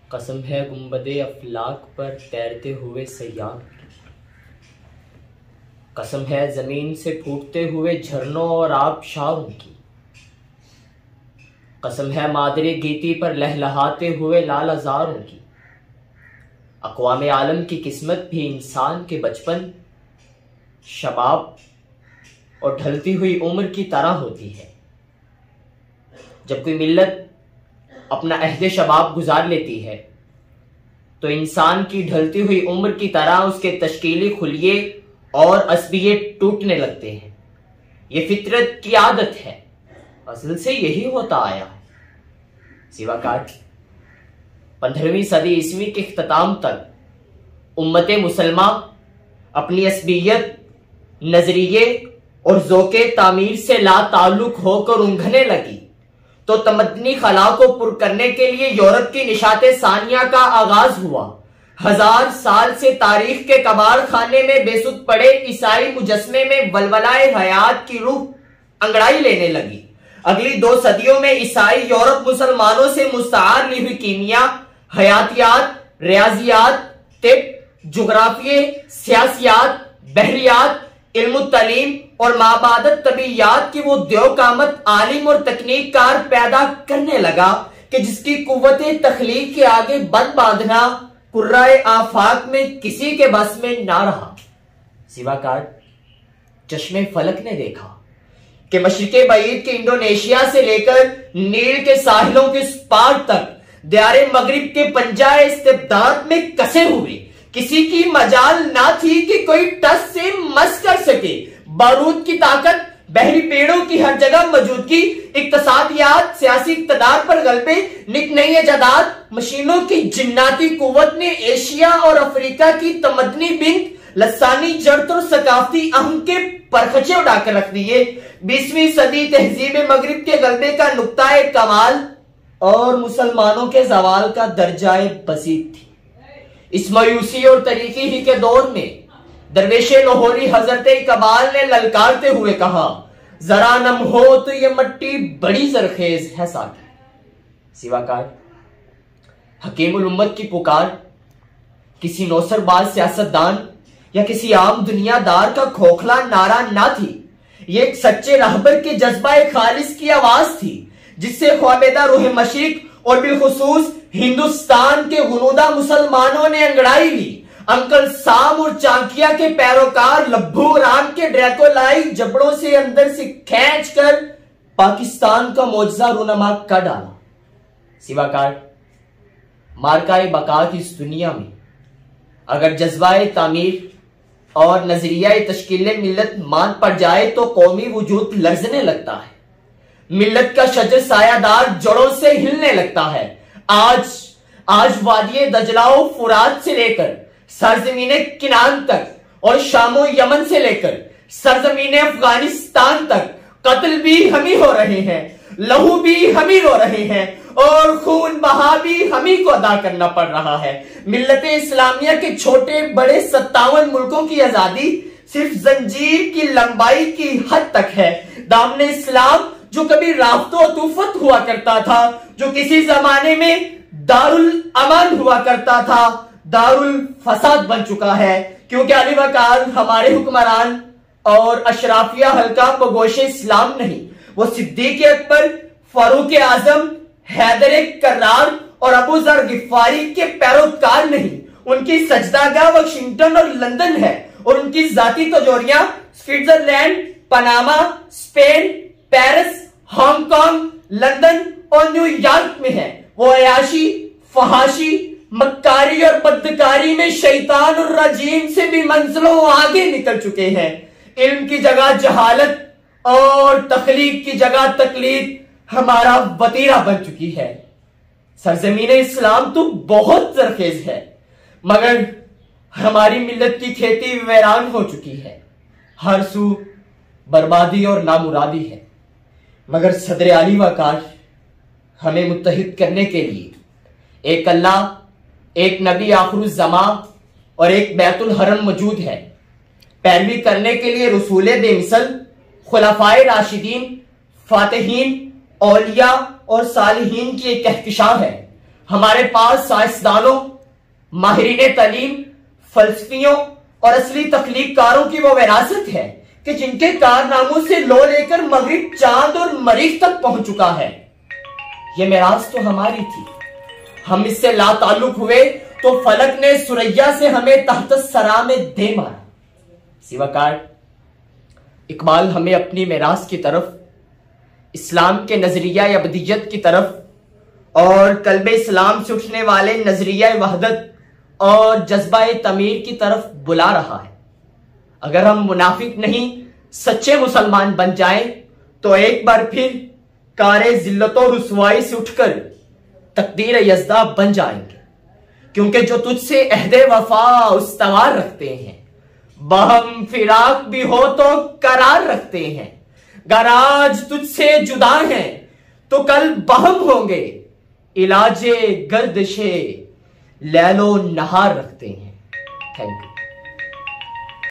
कसम है गुंबदे अफलाक पर तैरते हुए सयार की, कसम है जमीन से फूटते हुए झरनों और आबशारों की, कसम है मादरे गीती पर लहलहाते हुए लाल अज़ारों की। अक़वाम आलम की किस्मत भी इंसान के बचपन, शबाब और ढलती हुई उम्र की तरह होती है। जब कोई मिल्लत अपना अहद शबाब गुजार लेती है तो इंसान की ढलती हुई उम्र की तरह उसके तश्कीली खुलिये और असबिये टूटने लगते हैं। ये फितरत की आदत है, असल से यही होता आया है। सिवाकार 15वीं सदी ईस्वी के इख्तिताम तक उम्मत मुसलमा अपनी असबियत, नजरिए और ज़ौक़े तामीर से ला ताल्लुक होकर ऊँघने लगी तो तमद्दनी खला को पुर करने के लिए यूरोप की निशाते सानिया का आगाज हुआ। 1000 साल से तारीख के कबाड़ खाने में बेसुध पड़े ईसाई मुजस्मे में वलवलाए हयात की रूह अंगड़ाई लेने लगी। अगली 2 सदियों में ईसाई यूरोप मुसलमानों से मुस्तार ली हुई कीमिया, हयातियात, रियाजियात, तिब, जुग्राफिये, सियासियात, बहरियात, इल्म तलीम और माबादत तबीयात की वो द्योकामत आलिम और तकनीककार पैदा करने लगा कि जिसकी कुव्वते तख्लीक के आगे बंद बांधना कुर्राए आफाक में किसी के बस में ना रहा। सिवाकार चश्मे फलक ने देखा कि मशरिक़े बईद के इंडोनेशिया से लेकर नील के साहिलों के पार तक दियारे मगरिब के पंजाए इस्तिबदाद में कसे हुए किसी की मजाल ना थी कि कोई टस से मस कर सके। बारूद की ताकत, बहरी पेड़ों की हर जगह मौजूदगी, इक्तसादियात, सियासी इक़्तिदार पर गलबे, निक नई इजादात, मशीनों की जिन्नाती कुव्वत ने एशिया और अफ्रीका की तमद्दनी बिंत, लसानी जड़त और सकाफती अहम के परखचे उड़ाकर रख दिए। 20वीं सदी तहजीब मगरिब के गलबे का नुक्ता कमाल और मुसलमानों के जवाल का दर्जाए बसीत थी। इस मायूसी और तरीकी ही के दौर में दरवेशे लाहौरी हजरत इकबाल ने ललकारते हुए कहा, जरा नम हो तो ये मट्टी बड़ी जरखेज है साकी। सिवाकार हकीमुल उम्मत की पुकार किसी नौसरबाज सियासतदान या किसी आम दुनियादार का खोखला नारा ना थी। ये एक सच्चे रहबर के जज्बा खालिस की आवाज थी जिससे ख्वाबेदा रूह मशरिक और बिलखुसूस हिंदुस्तान के गुनूदा मुसलमानों ने अंगड़ाई ली। अंकल साम और चांकिया के पैरोकार लब्बू राम के ड्रैकोलाई जबड़ों से अंदर से खींचकर पाकिस्तान का मौजज़ा रूनमा कर डाला। सिवाकार मार्काए बका की इस दुनिया में अगर जज्बाए तामीर और नजरिया तश्कील मिल्लत मान पड़ जाए तो कौमी वजूद लर्जने लगता है, मिल्लत का शजर सायादार जड़ों से हिलने लगता है। आज वादिये दजलाओ फुरात से लेकर सरजमीने किनान तक और शामो यमन से लेकर सरजमीने अफगानिस्तान तक कत्ल भी हम ही हो रहे हैं, लहू भी हम ही रो रहे हैं और खून बहा भी हम ही को अदा करना पड़ रहा है। मिल्लते इस्लामिया के छोटे बड़े 57 मुल्कों की आजादी सिर्फ जंजीर की लंबाई की हद तक है। दामने इस्लाम जो कभी राफ्तो तूफत हुआ करता था, जो किसी जमाने में दारुल अमान हुआ करता था, दारुल फसाद बन चुका है क्योंकि अली वकार हमारे हुक्मरान और अशराफिया हल्का बगोशे इस्लाम नहीं, वो सिद्दीक अकबर, फारूक आजम, हैदर कर्रार और अबू जर गिफारी के पैरोकार नहीं। उनकी सजदागाह वाशिंगटन और लंदन है और उनकी जाती तजोरियां Switzerland, Panama, Spain, Paris, Hong Kong, London और न्यूयॉर्क में है। वो अयाशी, फहाशी, मक्कारी और बदकारी में शैतान और रजीम से भी मंजिलों आगे निकल चुके हैं। इल्म की जगह जहालत और तखलीक की जगह तकलीद हमारा वतीरा बन चुकी है। सरजमीन इस्लाम तो बहुत जरखेज है मगर हमारी मिल्लत की खेती वीरान हो चुकी है, हर सू बर्बादी और नामुरादी है। मगर सदर आली वकार हमें मुत्तहिद करने के लिए एक अल्लाह, एक नबी आखिरुज़ ज़मा और एक बैतुल हरम मौजूद है। पैरवी करने के लिए रसूल बेमिसल, खुलफाए राशिदीन, फातिहीन, औलिया और सालिहीन की एक कहकशां है। हमारे पास साइंसदानों, माहिरीन तालीम, फलसफियों और असली तख्लीककारों की वो विरासत है कि जिनके कारनामों से लो लेकर मगरिब, चांद और मरीख तक पहुंच चुका है। ये मिरास तो हमारी थी, हम इससे लाताल्लुक हुए तो फलक ने सुरैया से हमें तहत सरा में दे मारा। सिवाकार इकबाल हमें अपनी मिरास की तरफ, इस्लाम के नजरिया अबदियत की तरफ और कल्बे इस्लाम से उठने वाले नजरिया वहदत और जज्बा तमीर की तरफ बुला रहा है। अगर हम मुनाफिक नहीं सच्चे मुसलमान बन जाएं तो एक बार फिर कारे जिल्लत और रुसवाई से उठकर तकदीर यज़दा बन जाएंगे, क्योंकि जो तुझसे अहदे वफा उस्तवार रखते हैं, बहम फिराक भी हो तो करार रखते हैं। गर आज तुझसे जुदा हैं तो कल बहम होंगे, इलाजे गर्दिशे लैलो नहार रखते हैं। Thank you.